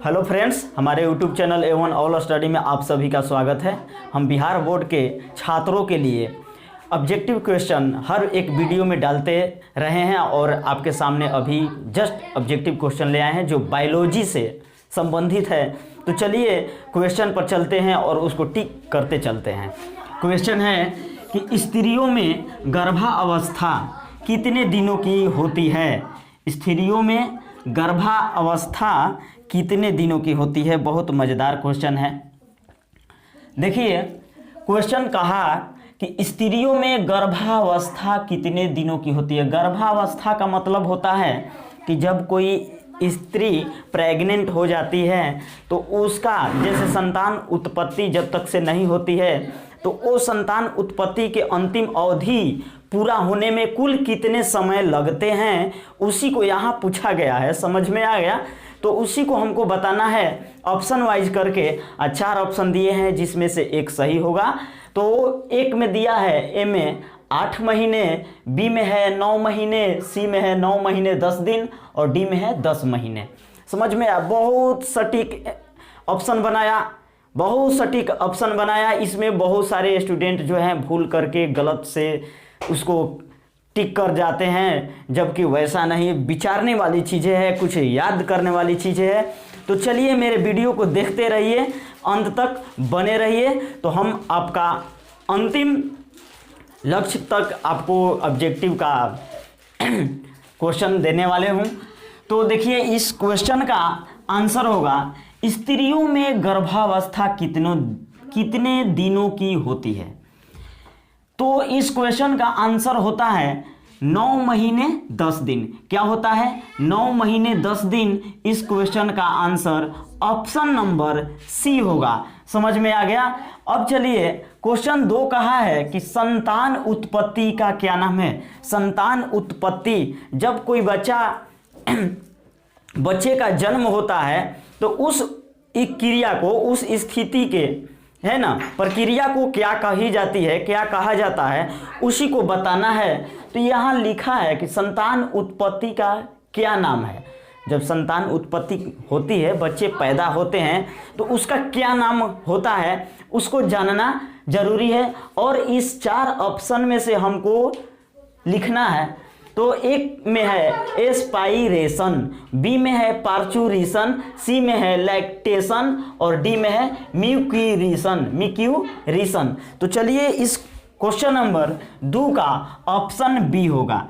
Hello friends, हमारे YouTube channel A1 all study में आप सभी का स्वागत है। हम बिहार बोर्ड के छात्रों के लिए ऑब्जेक्टिव क्वेश्चन हर एक वीडियो में डालते रहे हैं और आपके सामने अभी जस्ट ऑब्जेक्टिव क्वेश्चन ले आए हैं जो बायोलॉजी से संबंधित है। तो चलिए क्वेश्चन पर चलते हैं और उसको टिक करते चलते हैं। क्वेश्चन है कि स्त्रियों में गर्भावस्था कितने दिनों की होती है? स्त्रियों में गर्भावस्था कितने दिनों की होती है? बहुत मज़ेदार क्वेश्चन है। देखिए, क्वेश्चन कहा कि स्त्रियों में गर्भावस्था कितने दिनों की होती है। गर्भावस्था का मतलब होता है कि जब कोई स्त्री प्रेग्नेंट हो जाती है तो उसका जैसे संतान उत्पत्ति जब तक से नहीं होती है तो वो संतान उत्पत्ति के अंतिम अवधि पूरा होने में कुल कितने समय लगते हैं, उसी को यहाँ पूछा गया है। समझ में आ गया? तो उसी को हमको बताना है ऑप्शन वाइज करके। 4 ऑप्शन दिए हैं जिसमें से एक सही होगा। तो एक में दिया है ए में 8 महीने, बी में है 9 महीने, सी में है 9 महीने 10 दिन और डी में है 10 महीने। समझ में आया? बहुत सटीक ऑप्शन बनाया, बहुत सटीक ऑप्शन बनाया। इसमें बहुत सारे स्टूडेंट जो हैं भूल करके गलत से उसको टिक कर जाते हैं, जबकि वैसा नहीं। विचारने वाली चीज़ें हैं, कुछ याद करने वाली चीज़ें हैं। तो चलिए मेरे वीडियो को देखते रहिए, अंत तक बने रहिए, तो हम आपका अंतिम लक्ष्य तक आपको ऑब्जेक्टिव का क्वेश्चन देने वाले हूँ। तो देखिए, इस क्वेश्चन का आंसर होगा स्त्रियों में गर्भावस्था कितने दिनों की होती है। तो इस क्वेश्चन का आंसर होता है 9 महीने 10 दिन। क्या होता है? 9 महीने 10 दिन। इस क्वेश्चन का आंसर ऑप्शन नंबर सी होगा। समझ में आ गया? अब चलिए, क्वेश्चन 2 कहा है कि संतान उत्पत्ति का क्या नाम है। संतान उत्पत्ति, जब कोई बच्चे का जन्म होता है तो उस एक क्रिया को, उस स्थिति के है ना प्रक्रिया को क्या कही जाती है, क्या कहा जाता है, उसी को बताना है। तो यहाँ लिखा है कि संतान उत्पत्ति का क्या नाम है। जब संतान उत्पत्ति होती है, बच्चे पैदा होते हैं, तो उसका क्या नाम होता है उसको जानना जरूरी है। और इस 4 ऑप्शन में से हमको लिखना है। तो एक में है एस्पाइरेशन, बी में है पार्चुरेशन, सी में है लैक्टेशन और डी में है म्यूक्यूरेशन। तो चलिए, इस क्वेश्चन नंबर 2 का ऑप्शन बी होगा,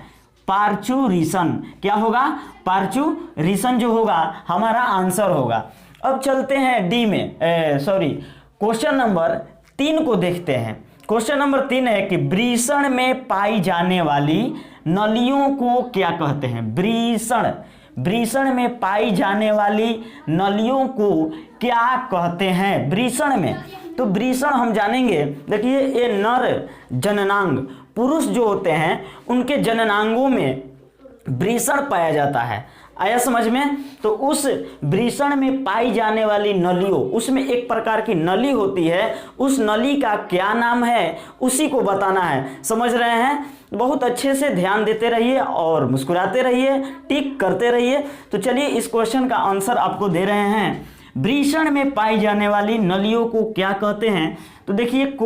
पार्चुरेशन। क्या होगा? पार्चुरेशन जो होगा हमारा आंसर होगा। अब चलते हैं डी में, क्वेश्चन नंबर 3 को देखते हैं। क्वेश्चन नंबर 3 है कि वृषण में पाई जाने वाली नलियों को क्या कहते हैं। वृषण में पाई जाने वाली नलियों को क्या कहते हैं वृषण में। तो वृषण हम जानेंगे। देखिए, ये नर जननांग, पुरुष जो होते हैं उनके जननांगों में वृषण पाया जाता है। आया समझ में? तो उस वृषण में पाई जाने वाली नलियों, उसमें एक प्रकार की नली होती है, उस नली का क्या नाम है उसी को बताना है। समझ रहे हैं? बहुत अच्छे से ध्यान देते रहिए और मुस्कुराते रहिए, टिक करते रहिए। तो चलिए, इस क्वेश्चन का आंसर आपको दे रहे हैं। वृषण में पाई जाने वाली नलियों को क्या कहते हैं? तो देखिए,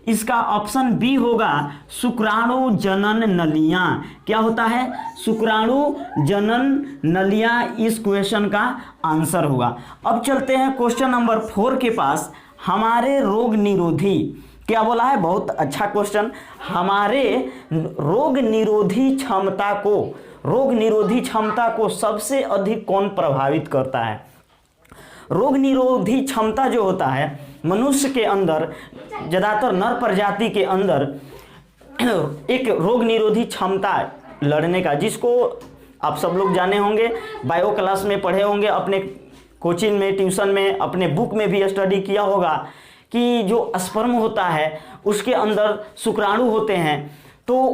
इसका ऑप्शन बी होगा शुक्राणु जनन नलियां। क्या होता है? शुक्राणु जनन नलियां इस क्वेश्चन का आंसर होगा। अब चलते हैं क्वेश्चन नंबर 4 के पास। हमारे रोग निरोधी, क्या बोला है? बहुत अच्छा क्वेश्चन। हमारे रोग निरोधी क्षमता को सबसे अधिक कौन प्रभावित करता है? रोग निरोधी क्षमता जो होता है मनुष्य के अंदर, ज़्यादातर नर प्रजाति के अंदर एक रोग निरोधी क्षमता लड़ने का, जिसको आप सब लोग जाने होंगे, बायो क्लास में पढ़े होंगे, अपने कोचिंग में, ट्यूशन में, अपने बुक में भी स्टडी किया होगा कि जो स्पर्म होता है उसके अंदर शुक्राणु होते हैं। तो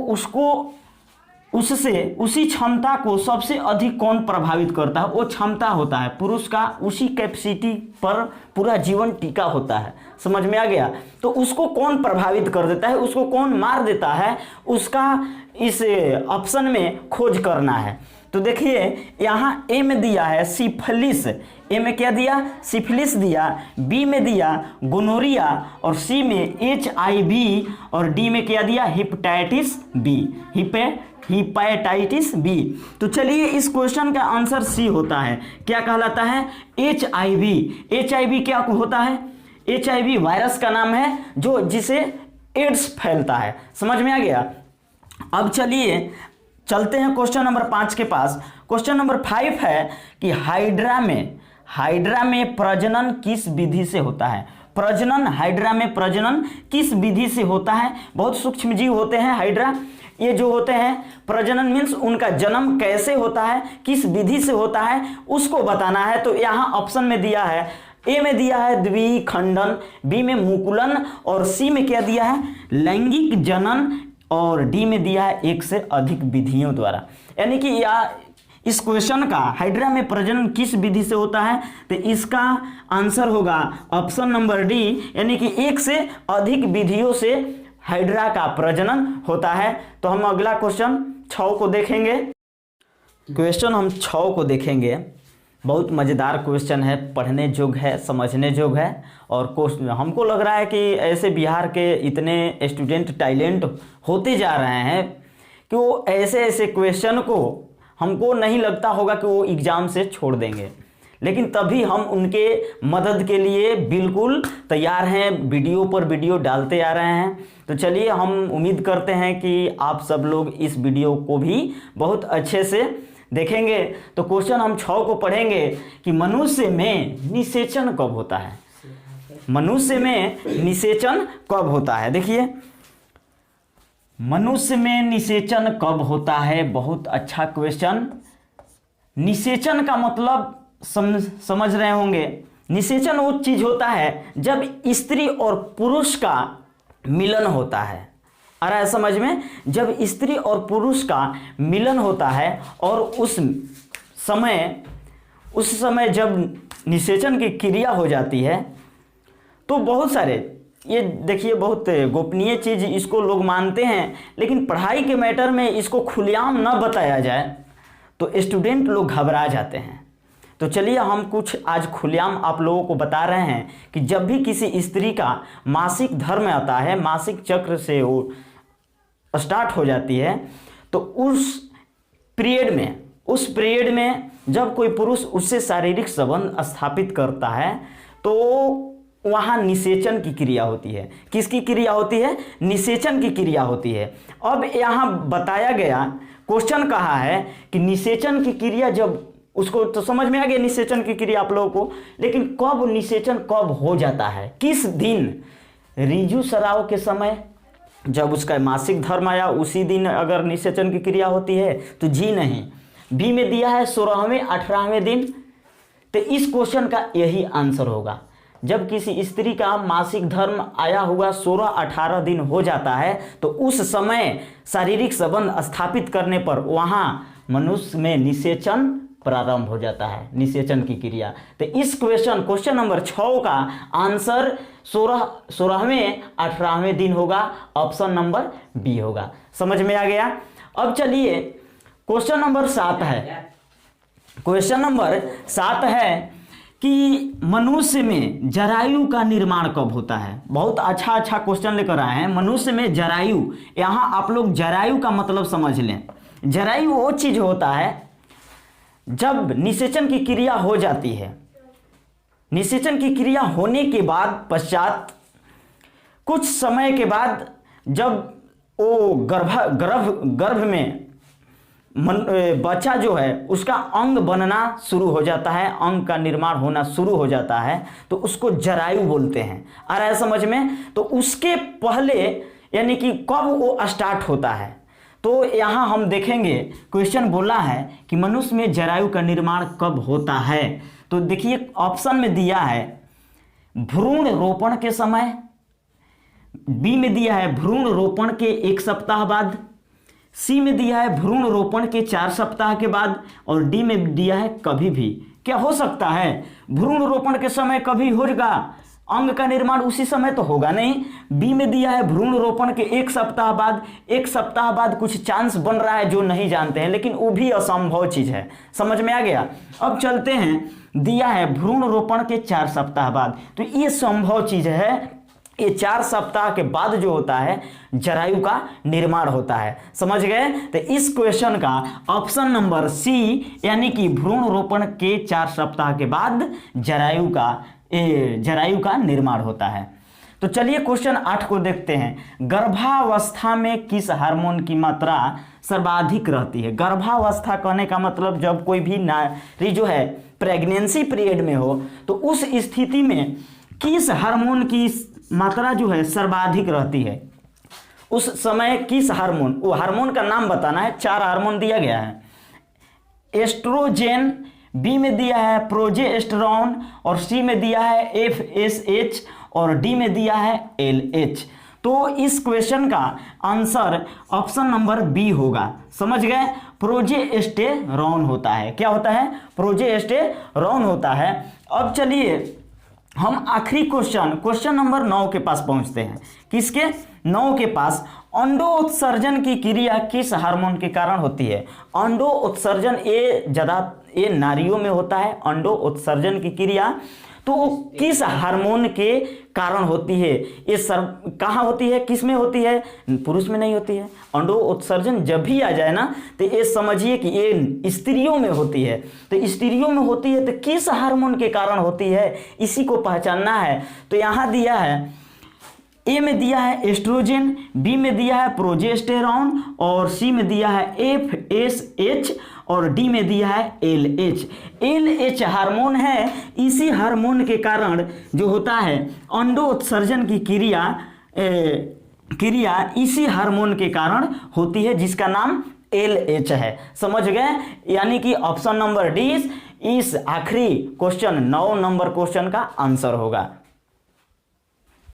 उसी क्षमता को सबसे अधिक कौन प्रभावित करता है? वो क्षमता होता है पुरुष का, उसी कैपेसिटी पर पूरा जीवन टिका होता है। समझ में आ गया? तो उसको कौन प्रभावित कर देता है, उसको कौन मार देता है, उसका इस ऑप्शन में खोज करना है। तो देखिए यहाँ ए में दिया है सिफिलिस, ए में क्या दिया, सिफिलिस दिया, बी में दिया गोनोरिया, और सी में HIV, और डी में क्या दिया, हेपेटाइटिस बी, हेपेटाइटिस बी। तो चलिए इस क्वेश्चन का आंसर सी होता है। क्या कहलाता है, HIV। HIV क्या होता है, HIV वायरस का नाम है जो जिसे एड्स फैलता है। समझ में आ गया। अब चलिए चलते हैं क्वेश्चन नंबर 5 के पास। क्वेश्चन नंबर 5 है कि हाइड्रा में प्रजनन किस विधि से होता है। प्रजनन, हाइड्रा में प्रजनन किस विधि से होता है। बहुत सूक्ष्म जीव होते हैं हाइड्रा, ये जो होते हैं प्रजनन मीन्स उनका जन्म कैसे होता है, किस विधि से होता है, उसको बताना है। तो यहाँ ऑप्शन में दिया है, ए में दिया है द्विखंडन, बी में मुकुलन, और सी में क्या दिया है, लैंगिक जनन, और डी में दिया है एक से अधिक विधियों द्वारा। यानी कि इस क्वेश्चन का हाइड्रा में प्रजनन किस विधि से होता है, तो इसका आंसर होगा ऑप्शन नंबर डी, यानी कि एक से अधिक विधियों से हाइड्रा का प्रजनन होता है। तो हम अगला क्वेश्चन 6 को देखेंगे। क्वेश्चन हम 6 को देखेंगे। बहुत मज़ेदार क्वेश्चन है, पढ़ने जोग है, समझने जोग है, और हमको लग रहा है कि ऐसे बिहार के इतने स्टूडेंट टैलेंट होते जा रहे हैं कि वो ऐसे क्वेश्चन को हमको नहीं लगता होगा कि वो एग्ज़ाम से छोड़ देंगे, लेकिन तभी हम उनके मदद के लिए बिल्कुल तैयार हैं, वीडियो पर वीडियो डालते आ रहे हैं। तो चलिए हम उम्मीद करते हैं कि आप सब लोग इस वीडियो को भी बहुत अच्छे से देखेंगे। तो क्वेश्चन हम 6 को पढ़ेंगे कि मनुष्य में निषेचन कब होता है। मनुष्य में निषेचन कब होता है। देखिए मनुष्य में निषेचन कब होता है, बहुत अच्छा क्वेश्चन। निषेचन का मतलब समझ रहे होंगे। निषेचन वो चीज होता है जब स्त्री और पुरुष का मिलन होता है। आ रहा है समझ में, जब स्त्री और पुरुष का मिलन होता है और उस समय जब निषेचन की क्रिया हो जाती है तो बहुत सारे, ये देखिए बहुत गोपनीय चीज़ इसको लोग मानते हैं, लेकिन पढ़ाई के मैटर में इसको खुलेआम न बताया जाए तो स्टूडेंट लोग घबरा जाते हैं। तो चलिए हम कुछ आज खुलेआम आप लोगों को बता रहे हैं कि जब भी किसी स्त्री का मासिक धर्म आता है, मासिक चक्र से वो स्टार्ट हो जाती है, तो उस पीरियड में जब कोई पुरुष उससे शारीरिक संबंध स्थापित करता है तो वहाँ निषेचन की क्रिया होती है। किसकी क्रिया होती है, निषेचन की क्रिया होती है। अब यहाँ बताया गया, क्वेश्चन कहा है कि निषेचन की क्रिया जब, उसको तो समझ में आ गया निषेचन की क्रिया आप लोगों को, लेकिन कब निषेचन कब हो जाता है, किस दिन। ऋजुस्राव के समय जब उसका मासिक धर्म आया उसी दिन अगर निषेचन की क्रिया होती है तो जी नहीं। बी में दिया है 16वें 18वें दिन, तो इस क्वेश्चन का यही आंसर होगा। जब किसी स्त्री का मासिक धर्म आया हुआ 16-18 दिन हो जाता है तो उस समय शारीरिक संबंध स्थापित करने पर वहाँ मनुष्य में निषेचन प्रारंभ हो जाता है, निषेचन की क्रिया। तो इस क्वेश्चन नंबर 6 का आंसर 16वें 18वें दिन होगा, ऑप्शन नंबर बी होगा। समझ में आ गया। अब चलिए क्वेश्चन नंबर 7 है। क्वेश्चन नंबर 7 है कि मनुष्य में जरायु का निर्माण कब होता है। बहुत अच्छा क्वेश्चन लेकर आए हैं। मनुष्य में जरायु, यहाँ आप लोग जरायु का मतलब समझ लें। जरायु वो चीज होता है जब निषेचन की क्रिया हो जाती है, निषेचन की क्रिया होने के बाद पश्चात कुछ समय के बाद जब वो गर्भ में बच्चा जो है उसका अंग बनना शुरू हो जाता है, अंग का निर्माण होना शुरू हो जाता है, तो उसको जरायु बोलते हैं। आ रहा है समझ में। तो उसके पहले यानी कि कब वो स्टार्ट होता है, तो यहाँ हम देखेंगे क्वेश्चन बोला है कि मनुष्य में जरायु का निर्माण कब होता है। तो देखिए ऑप्शन में दिया है भ्रूण रोपण के समय, बी में दिया है भ्रूण रोपण के 1 सप्ताह बाद, सी में दिया है भ्रूण रोपण के 4 सप्ताह के बाद, और डी में दिया है कभी भी। क्या हो सकता है भ्रूण रोपण के समय कभी होगा, अंग का निर्माण उसी समय तो होगा नहीं। बी में दिया है भ्रूण रोपण के 1 सप्ताह बाद, 1 सप्ताह बाद कुछ चांस बन रहा है जो नहीं जानते हैं, लेकिन वो भी असंभव चीज है। समझ में आ गया। अब चलते हैं, दिया है भ्रूण रोपण के 4 सप्ताह बाद, तो ये संभव चीज है। ये 4 सप्ताह के बाद जो होता है जरायु का निर्माण होता है। समझ गए। तो इस क्वेश्चन का ऑप्शन नंबर सी यानी कि भ्रूण रोपण के 4 सप्ताह के बाद जरायु का निर्माण होता है। तो चलिए क्वेश्चन 8 को देखते हैं। गर्भावस्था में किस हार्मोन की मात्रा सर्वाधिक रहती है? गर्भावस्था कहने का मतलब जब कोई भी नारी जो है प्रेगनेंसी पीरियड में हो, तो उस स्थिति में किस हार्मोन की मात्रा जो है सर्वाधिक रहती है? उस समय किस हार्मोन, वो हार्मोन का नाम बताना है। 4 हार्मोन दिया गया है। एस्ट्रोजेन, बी में दिया है प्रोजेस्टेरोन, और सी में दिया है FSH, और डी में दिया है LH। तो इस क्वेश्चन का आंसर ऑप्शन नंबर बी होगा। समझ गए। प्रोजेस्टेरोन होता है। क्या होता है? प्रोजेस्टेरोन होता है। अब चलिए हम आखिरी क्वेश्चन नंबर 9 के पास पहुंचते हैं। किसके? 9 के पास। अंडोत्सर्जन की क्रिया किस हार्मोन के कारण होती है? अंडोत्सर्जन ये नारियों में होता है। अंडोत्सर्जन की क्रिया तो किस हार्मोन के कारण होती है? ये कहाँ होती है, किस में होती है? पुरुष में नहीं होती है। अंडोत्सर्जन जब भी आ जाए ना, तो ये समझिए कि ये स्त्रियों में होती है। तो स्त्रियों में होती है तो किस हार्मोन के कारण होती है, इसी को पहचानना है। तो यहाँ दिया है, ए में दिया है एस्ट्रोजन, बी में दिया है प्रोजेस्टेरोन, और सी में दिया है FSH, और डी में दिया है LH। LH हार्मोन है। इसी हार्मोन के कारण जो होता है अंडोत्सर्जन की क्रिया इसी हार्मोन के कारण होती है, जिसका नाम LH है। समझ गए। यानी कि ऑप्शन नंबर डी इस आखिरी क्वेश्चन 9 नंबर क्वेश्चन का आंसर होगा।